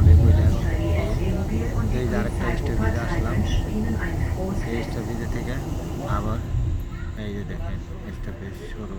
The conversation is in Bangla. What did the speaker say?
সরি বললাম। এই যে আরেকটা স্টপেজে আসলাম, এই স্টপেজে থেকে আবার এই যে দেখেন স্টপেজ শুরু।